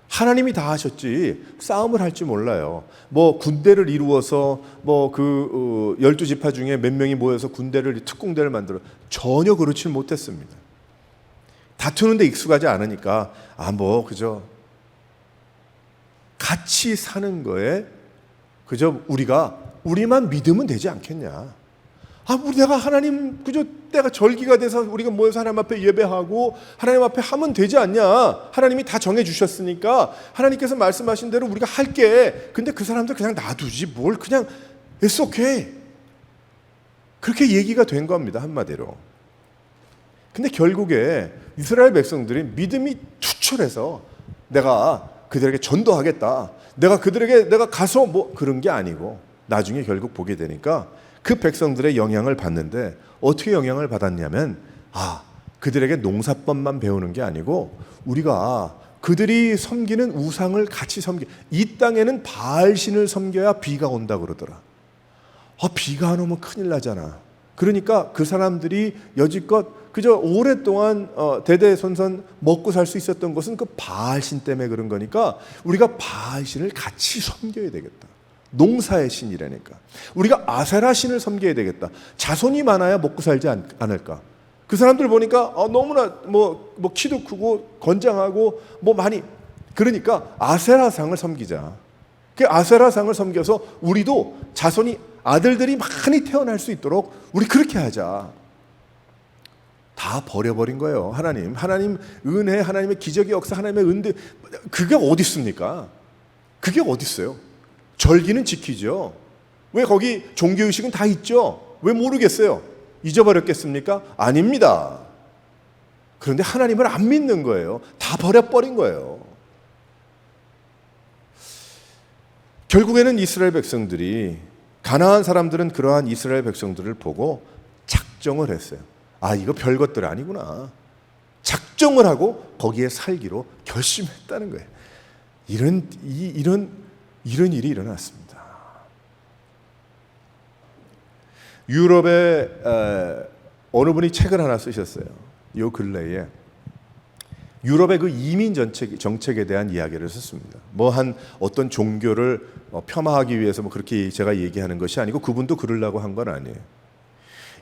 하나님이 다 하셨지 싸움을 할 줄 몰라요. 뭐 군대를 이루어서 뭐 그 12지파 중에 몇 명이 모여서 특공대를 만들어 전혀 그렇지 못했습니다. 다투는 데 익숙하지 않으니까 그저 같이 사는 거에 그저 우리만 믿으면 되지 않겠냐. 내가 하나님 그저 때가 절기가 돼서 우리가 모여서 하나님 앞에 예배하고 하나님 앞에 하면 되지 않냐. 하나님이 다 정해 주셨으니까 하나님께서 말씀하신 대로 우리가 할게. 근데 그 사람들 그냥 놔두지 뭘 그냥 it's okay. 그렇게 얘기가 된 겁니다. 한마디로. 근데 결국에 이스라엘 백성들이 믿음이 투철해서 내가 그들에게 전도하겠다. 내가 가서 그런 게 아니고 나중에 결국 보게 되니까 그 백성들의 영향을 받는데 어떻게 영향을 받았냐면 그들에게 농사법만 배우는 게 아니고 우리가 그들이 섬기는 우상을 같이 이 땅에는 바알신을 섬겨야 비가 온다 그러더라. 비가 안 오면 큰일 나잖아. 그러니까 그 사람들이 여지껏 그저 오랫동안 대대손손 먹고 살 수 있었던 것은 그 바알신 때문에 그런 거니까 우리가 바알신을 같이 섬겨야 되겠다. 농사의 신이라니까. 우리가 아세라 신을 섬겨야 되겠다. 자손이 많아야 먹고 살지 않을까. 그 사람들 보니까 너무나 키도 크고 건장하고 많이 그러니까 아세라상을 섬기자. 그 아세라상을 섬겨서 우리도 자손이 아들들이 많이 태어날 수 있도록 우리 그렇게 하자. 다 버려버린 거예요. 하나님 은혜, 하나님의 기적의 역사, 하나님의 은혜 그게 어디 있습니까? 그게 어디 있어요? 절기는 지키죠. 왜 거기 종교의식은 다 있죠? 왜 모르겠어요? 잊어버렸겠습니까? 아닙니다. 그런데 하나님을 안 믿는 거예요. 다 버려버린 거예요. 결국에는 이스라엘 백성들이 가나안 사람들은 그러한 이스라엘 백성들을 보고 작정을 했어요. 이거 별것들 아니구나. 작정을 하고 거기에 살기로 결심했다는 거예요. 이런 일이 일어났습니다. 유럽에 어느 분이 책을 하나 쓰셨어요. 요 근래에 유럽의 그 이민 정책에 대한 이야기를 썼습니다. 어떤 종교를 폄하하기 위해서 그렇게 제가 얘기하는 것이 아니고 그분도 그러려고 한 건 아니에요.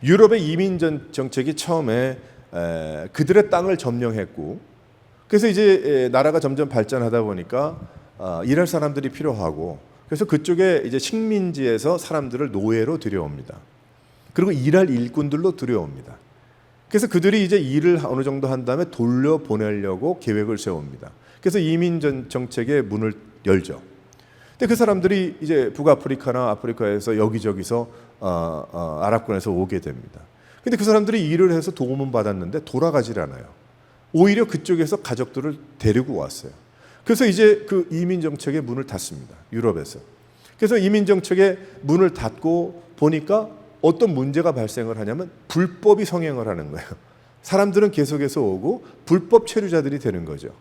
유럽의 이민 정책이 처음에 그들의 땅을 점령했고 그래서 이제 나라가 점점 발전하다 보니까 일할 사람들이 필요하고 그래서 그쪽에 이제 식민지에서 사람들을 노예로 들여옵니다. 그리고 일할 일꾼들로 들여옵니다. 그래서 그들이 이제 일을 어느 정도 한 다음에 돌려보내려고 계획을 세웁니다. 그래서 이민 정책의 문을 열죠. 근데 그 사람들이 이제 북아프리카나 아프리카에서 여기저기서 아랍권에서 오게 됩니다. 근데 그 사람들이 일을 해서 도움은 받았는데 돌아가질 않아요. 오히려 그쪽에서 가족들을 데리고 왔어요. 그래서 이제 그 이민 정책의 문을 닫습니다. 유럽에서. 그래서 이민 정책의 문을 닫고 보니까 어떤 문제가 발생을 하냐면 불법이 성행을 하는 거예요. 사람들은 계속해서 오고 불법 체류자들이 되는 거죠.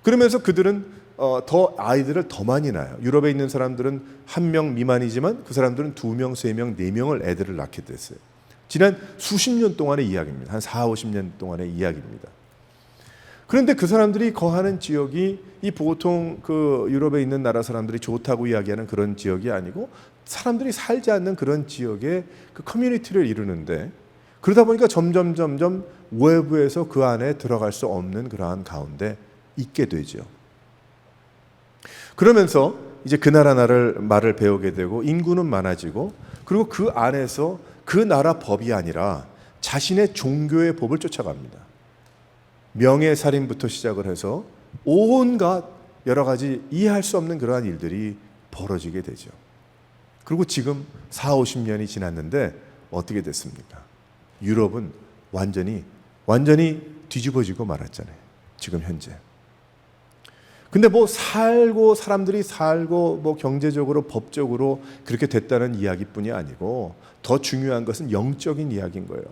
그러면서 그들은 아이들을 더 많이 낳아요. 유럽에 있는 사람들은 1명 미만이지만 그 사람들은 2명, 3명, 4명을 애들을 낳게 됐어요. 지난 수십 년 동안의 이야기입니다. 한 40, 50년 동안의 이야기입니다. 그런데 그 사람들이 거하는 지역이 이 보통 그 유럽에 있는 나라 사람들이 좋다고 이야기하는 그런 지역이 아니고 사람들이 살지 않는 그런 지역에 그 커뮤니티를 이루는데, 그러다 보니까 점점 외부에서 그 안에 들어갈 수 없는 그러한 가운데 있게 되죠. 그러면서 이제 그 나라 말을 배우게 되고 인구는 많아지고, 그리고 그 안에서 그 나라 법이 아니라 자신의 종교의 법을 쫓아갑니다. 명예살인부터 시작을 해서 온갖 여러 가지 이해할 수 없는 그러한 일들이 벌어지게 되죠. 그리고 지금 40-50년이 지났는데 어떻게 됐습니까? 유럽은 완전히 뒤집어지고 말았잖아요. 지금 현재. 근데 사람들이 살고 경제적으로 법적으로 그렇게 됐다는 이야기뿐이 아니고 더 중요한 것은 영적인 이야기인 거예요.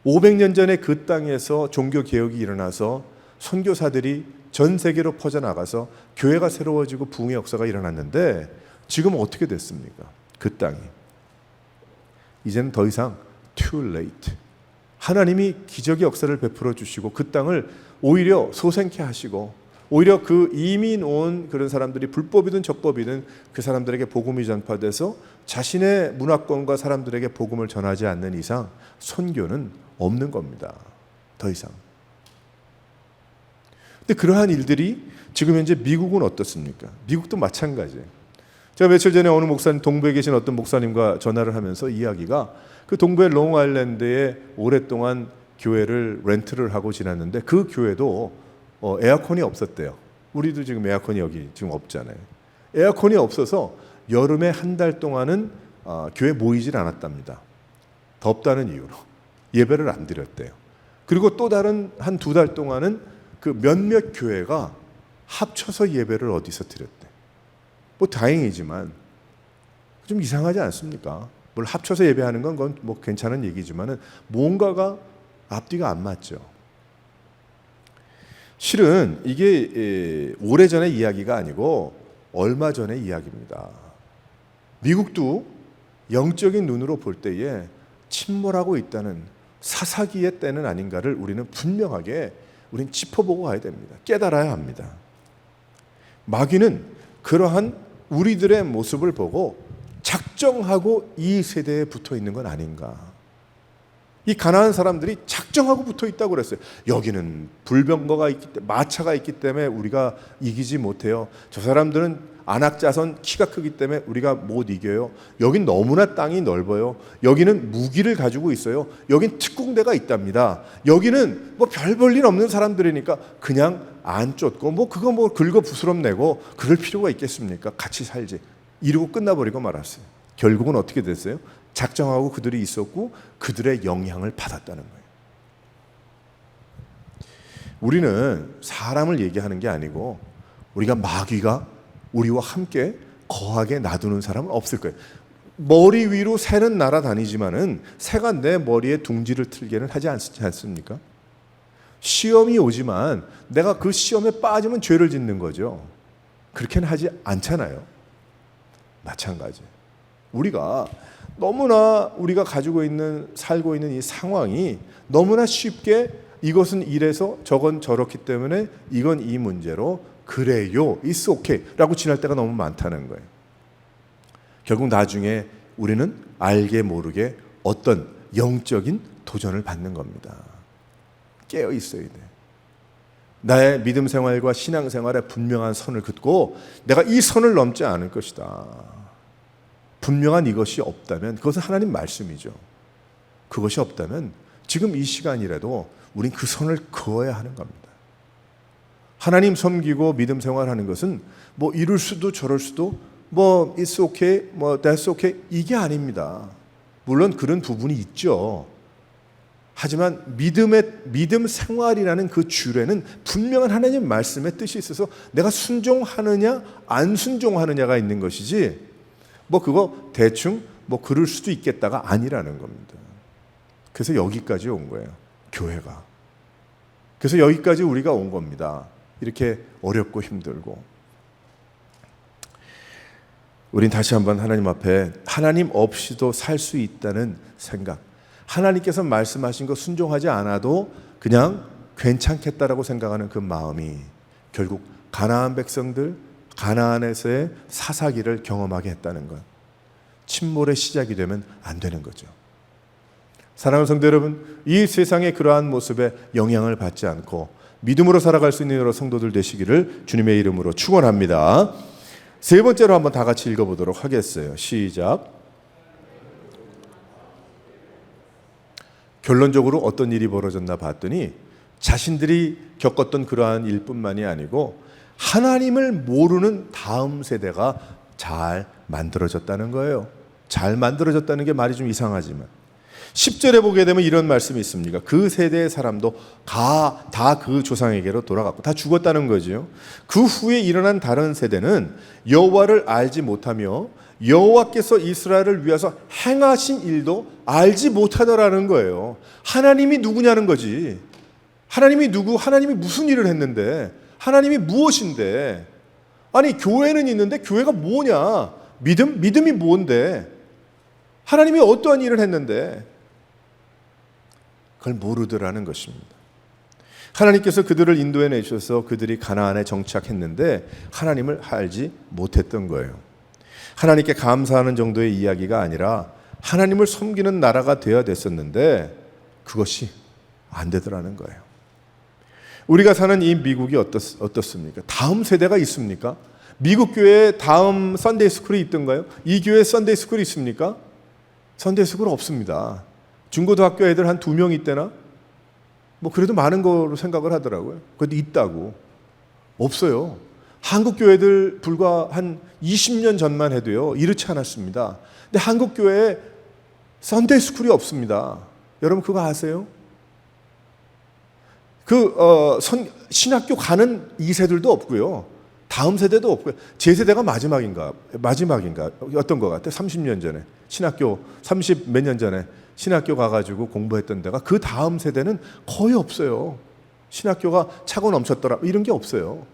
500년 전에 그 땅에서 종교 개혁이 일어나서 선교사들이 전 세계로 퍼져나가서 교회가 새로워지고 부흥의 역사가 일어났는데 지금 어떻게 됐습니까? 그 땅이 이제는 더 이상 too late. 하나님이 기적의 역사를 베풀어 주시고 그 땅을 오히려 소생케 하시고, 오히려 그 이민 온 그런 사람들이 불법이든 적법이든 그 사람들에게 복음이 전파돼서 자신의 문화권과 사람들에게 복음을 전하지 않는 이상 선교는 없는 겁니다. 더 이상. 근데 그러한 일들이 지금 현재 미국은 어떻습니까? 미국도 마찬가지예요. 제가 며칠 전에 어느 목사님, 동부에 계신 어떤 목사님과 전화를 하면서 이야기가, 그 동부의 롱아일랜드에 오랫동안 교회를 렌트를 하고 지났는데 그 교회도 에어컨이 없었대요. 우리도 지금 에어컨이 여기 지금 없잖아요. 에어컨이 없어서 여름에 한 달 동안은 교회 모이질 않았답니다. 덥다는 이유로 예배를 안 드렸대요. 그리고 또 다른 한 2달 동안은 그 몇몇 교회가 합쳐서 예배를 어디서 드렸대. 다행이지만 좀 이상하지 않습니까? 뭘 합쳐서 예배하는 건 그건 괜찮은 얘기지만은 뭔가가 앞뒤가 안 맞죠. 실은 이게 오래전의 이야기가 아니고 얼마 전의 이야기입니다. 미국도 영적인 눈으로 볼 때에 침몰하고 있다는 사사기의 때는 아닌가를 우리는 분명하게 짚어보고 가야 됩니다. 깨달아야 합니다. 마귀는 그러한 우리들의 모습을 보고 작정하고 이 세대에 붙어 있는 건 아닌가. 이 가난한 사람들이 작정하고 붙어 있다고 그랬어요. 여기는 불병거가 있기 때문에, 마차가 있기 때문에 우리가 이기지 못해요. 저 사람들은 안악자선 키가 크기 때문에 우리가 못 이겨요. 여긴 너무나 땅이 넓어요. 여기는 무기를 가지고 있어요. 여긴 특공대가 있답니다. 여기는 별 볼일 없는 사람들이니까 그냥 안 쫓고 그거 긁어 부스럼내고 그럴 필요가 있겠습니까? 같이 살지. 이러고 끝나버리고 말았어요. 결국은 어떻게 됐어요? 작정하고 그들이 있었고 그들의 영향을 받았다는 거예요. 우리는 사람을 얘기하는 게 아니고 우리가 마귀가 우리와 함께 거하게 놔두는 사람은 없을 거예요. 머리 위로 새는 날아다니지만은 새가 내 머리에 둥지를 틀게는 하지 않습니까? 시험이 오지만 내가 그 시험에 빠지면 죄를 짓는 거죠. 그렇게는 하지 않잖아요. 마찬가지. 우리가 너무나 우리가 가지고 있는 살고 있는 이 상황이 너무나 쉽게 이것은 이래서 저건 저렇기 때문에 이건 이 문제로 그래요, it's okay 라고 지날 때가 너무 많다는 거예요. 결국 나중에 우리는 알게 모르게 어떤 영적인 도전을 받는 겁니다. 깨어 있어야 돼. 나의 믿음 생활과 신앙 생활에 분명한 선을 긋고 내가 이 선을 넘지 않을 것이다. 분명한 이것이 없다면 그것은 하나님 말씀이죠. 그것이 없다면 지금 이 시간이라도 우린 그 선을 그어야 하는 겁니다. 하나님 섬기고 믿음 생활하는 것은 이럴 수도 저럴 수도 it's okay, that's okay 이게 아닙니다. 물론 그런 부분이 있죠. 하지만 믿음 생활이라는 그 줄에는 분명한 하나님 말씀의 뜻이 있어서 내가 순종하느냐 안 순종하느냐가 있는 것이지 그거 대충 그럴 수도 있겠다가 아니라는 겁니다. 그래서 여기까지 온 거예요. 교회가. 그래서 여기까지 우리가 온 겁니다. 이렇게 어렵고 힘들고. 우린 다시 한번 하나님 앞에 하나님 없이도 살 수 있다는 생각, 하나님께서 말씀하신 거 순종하지 않아도 그냥 괜찮겠다라고 생각하는 그 마음이 결국 가나안 백성들, 가나안에서의 사사기를 경험하게 했다는 것. 침몰의 시작이 되면 안 되는 거죠. 사랑하는 성도 여러분, 이 세상의 그러한 모습에 영향을 받지 않고 믿음으로 살아갈 수 있는 여러 성도들 되시기를 주님의 이름으로 축원합니다. 세 번째로 한번 다 같이 읽어보도록 하겠어요. 시작. 결론적으로 어떤 일이 벌어졌나 봤더니 자신들이 겪었던 그러한 일뿐만이 아니고 하나님을 모르는 다음 세대가 잘 만들어졌다는 거예요. 잘 만들어졌다는 게 말이 좀 이상하지만 10절에 보게 되면 이런 말씀이 있습니다. 그 세대의 사람도 다 그 조상에게로 돌아갔고 다 죽었다는 거죠. 그 후에 일어난 다른 세대는 여호와를 알지 못하며 여호와께서 이스라엘을 위해서 행하신 일도 알지 못하더라는 거예요. 하나님이 누구냐는 거지. 하나님이 누구? 하나님이 무슨 일을 했는데? 하나님이 무엇인데? 아니 교회는 있는데 교회가 뭐냐? 믿음이 뭔데? 하나님이 어떠한 일을 했는데? 그걸 모르더라는 것입니다. 하나님께서 그들을 인도해 내셔서 그들이 가나안에 정착했는데 하나님을 알지 못했던 거예요. 하나님께 감사하는 정도의 이야기가 아니라 하나님을 섬기는 나라가 되어야 됐었는데 그것이 안 되더라는 거예요. 우리가 사는 이 미국이 어떻습니까? 다음 세대가 있습니까? 미국 교회에 다음 썬데이 스쿨이 있던가요? 이 교회에 썬데이 스쿨이 있습니까? 썬데이 스쿨 없습니다. 중고등학교 애들 한 2명 있대나? 뭐 그래도 많은 거로 생각을 하더라고요. 그래도 있다고. 없어요. 한국 교회들 불과 한 20년 전만 해도요, 이렇지 않았습니다. 근데 한국 교회에 썬데이 스쿨이 없습니다. 여러분 그거 아세요? 신학교 가는 2세들도 없고요. 다음 세대도 없고요. 제 세대가 마지막인가 어떤 것 같아요. 30년 전에 신학교 30 몇 년 전에 신학교 가가지고 공부했던 데가 그 다음 세대는 거의 없어요. 신학교가 차고 넘쳤더라 이런 게 없어요.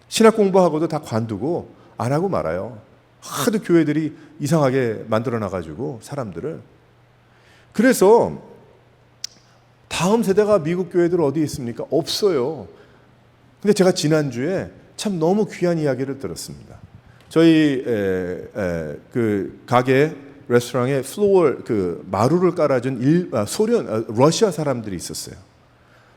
신학 공부하고도 다 관두고 안 하고 말아요. 하도 교회들이 이상하게 만들어놔가지고 사람들을. 그래서 다음 세대가 미국 교회들 어디에 있습니까? 없어요. 근데 제가 지난주에 참 너무 귀한 이야기를 들었습니다. 저희 그 가게 레스토랑에 플로어 그 마루를 깔아준 러시아 사람들이 있었어요.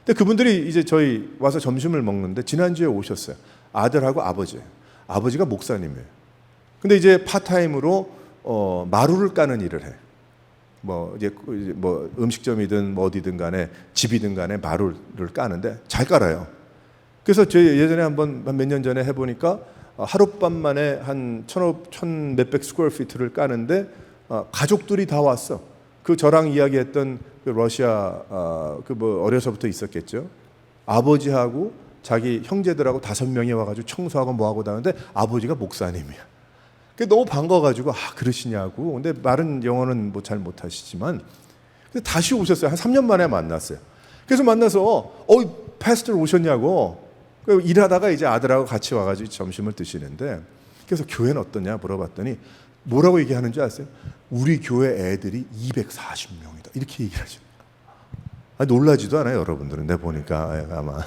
근데 그분들이 이제 저희 와서 점심을 먹는데 지난주에 오셨어요. 아들하고 아버지예요. 아버지가 목사님이에요. 근데 이제 파타임으로 마루를 까는 일을 해. 뭐 음식점이든 뭐 어디든 간에 집이든 간에 마루를 까는데 잘 깔아요. 그래서 저 예전에 한번 몇 년 전에 해보니까 하룻밤 만에 한 1,000 몇백 스퀘어 피트를 까는데 가족들이 다 왔어. 그 저랑 이야기했던 그 러시아 그 뭐 어려서부터 있었겠죠. 아버지하고 자기 형제들하고 5명이 와가지고 청소하고 뭐하고 다는데 아버지가 목사님이야. 그게 너무 반가워가지고 그러시냐고. 근데 말은 영어는 뭐 잘 못하시지만 근데 다시 오셨어요. 한 3년 만에 만났어요. 그래서 만나서 패스터 오셨냐고. 일하다가 이제 아들하고 같이 와가지고 점심을 드시는데 그래서 교회는 어떠냐 물어봤더니 뭐라고 얘기하는 줄 아세요? 우리 교회 애들이 240명이다 이렇게 얘기를 하죠. 놀라지도 않아요 여러분들은. 내 보니까 아마.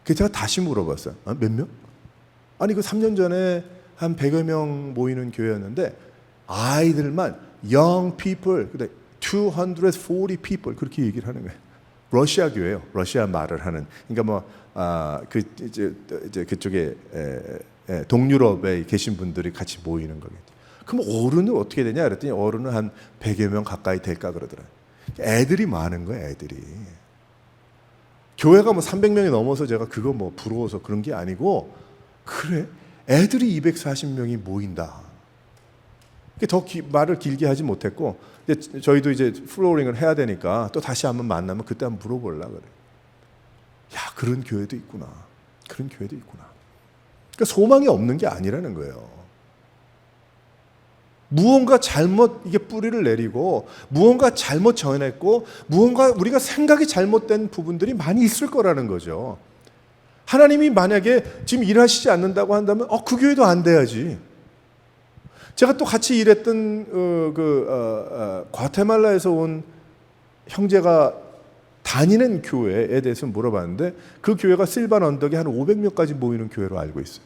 그래서 제가 다시 물어봤어요. 몇 명? 아니 그 3년 전에 한 100여 명 모이는 교회였는데 아이들만 young people, 240 people 그렇게 얘기를 하는 거예요. 러시아 교회요. 러시아 말을 하는. 그러니까 이제 그쪽에 동유럽에 계신 분들이 같이 모이는 거겠죠. 그럼 어른은 어떻게 되냐 그랬더니 어른은 한 100여 명 가까이 될까 그러더라고요. 애들이 많은 거예요, 애들이. 교회가 뭐 300명이 넘어서 제가 그거 뭐 부러워서 그런 게 아니고 그래? 애들이 240명이 모인다. 더 말을 길게 하지 못했고 이제 저희도 이제 플로어링을 해야 되니까 또 다시 한번 만나면 그때 한번 물어보려고 그래요. 야, 그런 교회도 있구나. 그런 교회도 있구나. 그러니까 소망이 없는 게 아니라는 거예요. 무언가 잘못 이게 뿌리를 내리고 무언가 잘못 전했고 무언가 우리가 생각이 잘못된 부분들이 많이 있을 거라는 거죠. 하나님이 만약에 지금 일하시지 않는다고 한다면 그 교회도 안 돼야지. 제가 또 같이 일했던 과테말라에서 온 형제가 다니는 교회에 대해서 물어봤는데 그 교회가 실반 언덕에 한 500명까지 모이는 교회로 알고 있어요.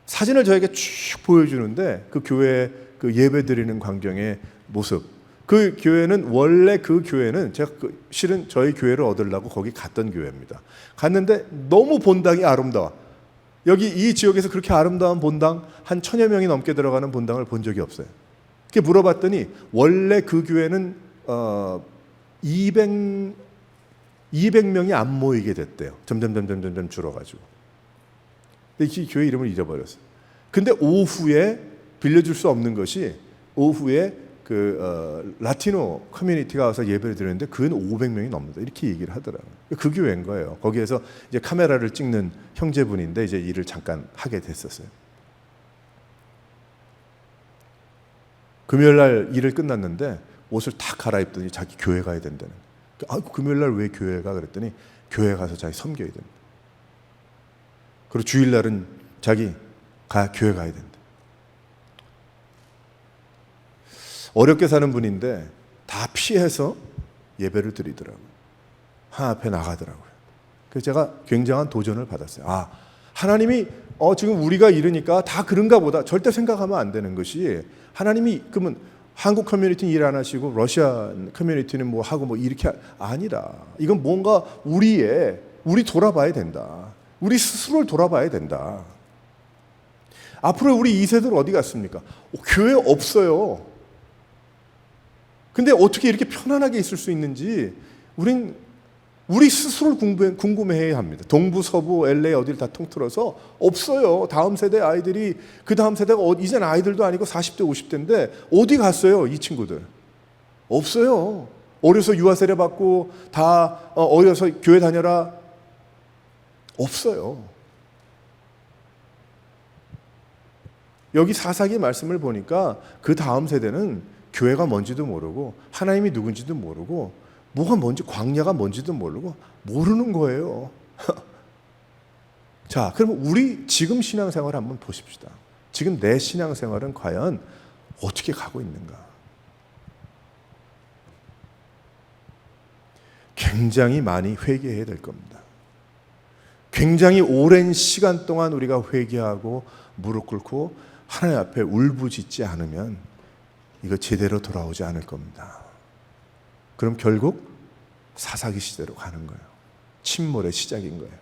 사진을 저에게 쭉 보여주는데 그 교회 그 예배 드리는 광경의 모습. 그 교회는 원래 그 교회는 제가 실은 저희 교회를 얻으려고 거기 갔던 교회입니다. 갔는데 너무 본당이 아름다워. 여기 이 지역에서 그렇게 아름다운 본당 한 1000여 명이 넘게 들어가는 본당을 본 적이 없어요. 그렇게 물어봤더니 원래 그 교회는 200명이 안 모이게 됐대요. 점점 줄어가지고. 근데 이 교회 이름을 잊어버렸어요. 근데 오후에 빌려줄 수 없는 것이 오후에 라티노 커뮤니티가 와서 예배를 드리는데 그건 500명이 넘는다. 이렇게 얘기를 하더라고요. 그 교회인 거예요. 거기에서 이제 카메라를 찍는 형제분인데 이제 일을 잠깐 하게 됐었어요. 금요일 날 일을 끝났는데 옷을 다 갈아입더니 자기 교회 가야 된다는. 금요일 날 왜 교회 가? 그랬더니 교회 가서 자기 섬겨야 된다. 그리고 주일 날은 자기 교회 가야 된다. 어렵게 사는 분인데 다 피해서 예배를 드리더라고요. 하나님 앞에 나가더라고요. 그래서 제가 굉장한 도전을 받았어요. 하나님이 지금 우리가 이러니까 다 그런가 보다. 절대 생각하면 안 되는 것이 하나님이 그러면 한국 커뮤니티는 일 안 하시고 러시아 커뮤니티는 뭐 하고 뭐 이렇게 아니라 이건 뭔가 우리 돌아봐야 된다. 우리 스스로를 돌아봐야 된다. 앞으로 우리 2세들 어디 갔습니까? 교회 없어요. 근데 어떻게 이렇게 편안하게 있을 수 있는지 우리 스스로를 궁금해해야 합니다. 동부, 서부, LA 어디를 다 통틀어서 없어요. 다음 세대 아이들이 그 다음 세대가 이젠 아이들도 아니고 40대, 50대인데 어디 갔어요? 이 친구들. 없어요. 어려서 유아 세례 받고 다 어려서 교회 다녀라. 없어요. 여기 사사기 말씀을 보니까 그 다음 세대는 교회가 뭔지도 모르고 하나님이 누군지도 모르고 뭐가 뭔지 광야가 뭔지도 모르는 거예요. 자, 그럼 우리 지금 신앙생활 한번 보십시다. 지금 내 신앙생활은 과연 어떻게 가고 있는가? 굉장히 많이 회개해야 될 겁니다. 굉장히 오랜 시간 동안 우리가 회개하고 무릎 꿇고 하나님 앞에 울부짖지 않으면 이거 제대로 돌아오지 않을 겁니다. 그럼 결국 사사기 시대로 가는 거예요. 침몰의 시작인 거예요.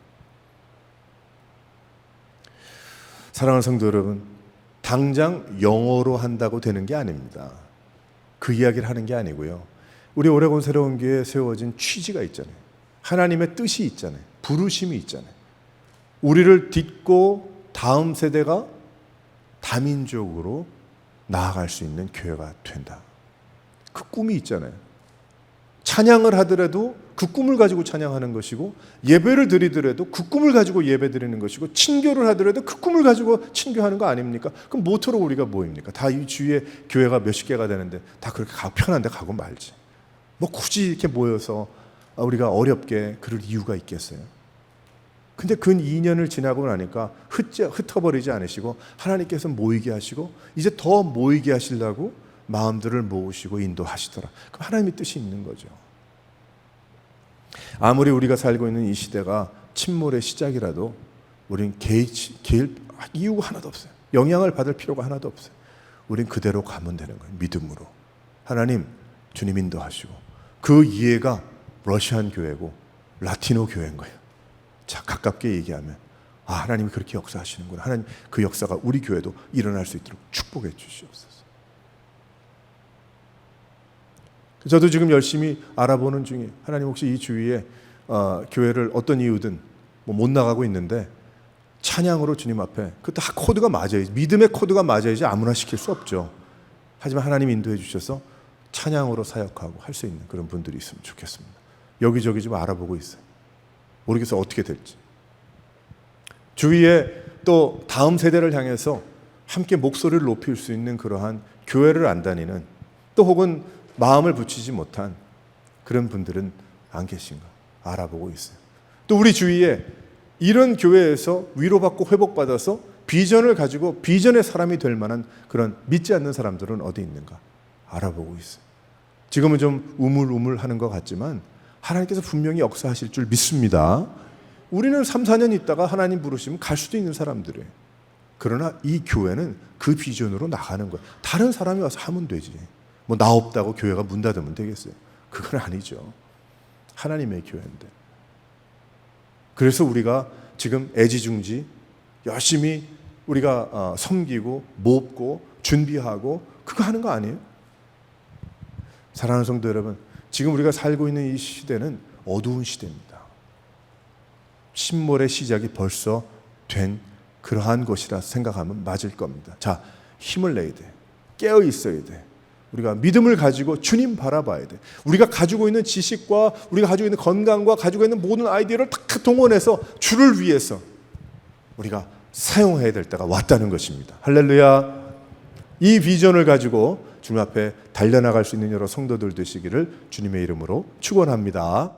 사랑하는 성도 여러분, 당장 영어로 한다고 되는 게 아닙니다. 그 이야기를 하는 게 아니고요. 우리 오레곤 새로운 교회에 세워진 취지가 있잖아요. 하나님의 뜻이 있잖아요. 부르심이 있잖아요. 우리를 딛고 다음 세대가 다민족으로 나아갈 수 있는 교회가 된다. 그 꿈이 있잖아요. 찬양을 하더라도 그 꿈을 가지고 찬양하는 것이고, 예배를 드리더라도 그 꿈을 가지고 예배 드리는 것이고, 친교를 하더라도 그 꿈을 가지고 친교하는 거 아닙니까? 그럼 모토로 우리가 뭐입니까? 다 이 주위에 교회가 몇십 개가 되는데 다 그렇게 편한데 가고 말지. 뭐 굳이 이렇게 모여서 우리가 어렵게 그럴 이유가 있겠어요? 근데 근 2년을 지나고 나니까 흩어버리지 않으시고 하나님께서 모이게 하시고 이제 더 모이게 하시려고 마음들을 모으시고 인도하시더라. 그럼 하나님의 뜻이 있는 거죠. 아무리 우리가 살고 있는 이 시대가 침몰의 시작이라도 우린 개일 이유가 하나도 없어요. 영향을 받을 필요가 하나도 없어요. 우린 그대로 가면 되는 거예요. 믿음으로. 하나님, 주님 인도하시고 그 이해가 러시안 교회고 라티노 교회인 거예요. 자, 가깝게 얘기하면 하나님이 그렇게 역사하시는구나. 하나님 그 역사가 우리 교회도 일어날 수 있도록 축복해 주시옵소서. 저도 지금 열심히 알아보는 중에 하나님 혹시 이 주위에 교회를 어떤 이유든 못 나가고 있는데 찬양으로 주님 앞에 그 다 코드가 맞아야지, 믿음의 코드가 맞아야지 아무나 시킬 수 없죠. 하지만 하나님 인도해 주셔서 찬양으로 사역하고 할 수 있는 그런 분들이 있으면 좋겠습니다. 여기저기 좀 알아보고 있어요. 모르겠어요. 어떻게 될지. 주위에 또 다음 세대를 향해서 함께 목소리를 높일 수 있는 그러한 교회를 안 다니는, 또 혹은 마음을 붙이지 못한 그런 분들은 안 계신가 알아보고 있어요. 또 우리 주위에 이런 교회에서 위로받고 회복받아서 비전을 가지고 비전의 사람이 될 만한 그런 믿지 않는 사람들은 어디 있는가 알아보고 있어요. 지금은 좀 우물우물하는 것 같지만 하나님께서 분명히 역사하실 줄 믿습니다. 우리는 3, 4년 있다가 하나님 부르시면 갈 수도 있는 사람들이에요. 그러나 이 교회는 그 비전으로 나가는 거예요. 다른 사람이 와서 하면 되지. 뭐 나 없다고 교회가 문 닫으면 되겠어요? 그건 아니죠. 하나님의 교회인데. 그래서 우리가 지금 애지중지 열심히 우리가 섬기고 돕고 준비하고 그거 하는 거 아니에요? 사랑하는 성도 여러분, 지금 우리가 살고 있는 이 시대는 어두운 시대입니다. 신몰의 시작이 벌써 된 그러한 것이라 생각하면 맞을 겁니다. 자, 힘을 내야 돼. 깨어 있어야 돼. 우리가 믿음을 가지고 주님 바라봐야 돼. 우리가 가지고 있는 지식과 우리가 가지고 있는 건강과 가지고 있는 모든 아이디어를 다 동원해서 주를 위해서 우리가 사용해야 될 때가 왔다는 것입니다. 할렐루야. 이 비전을 가지고 주님 앞에 달려나갈 수 있는 여러 성도들 되시기를 주님의 이름으로 축원합니다.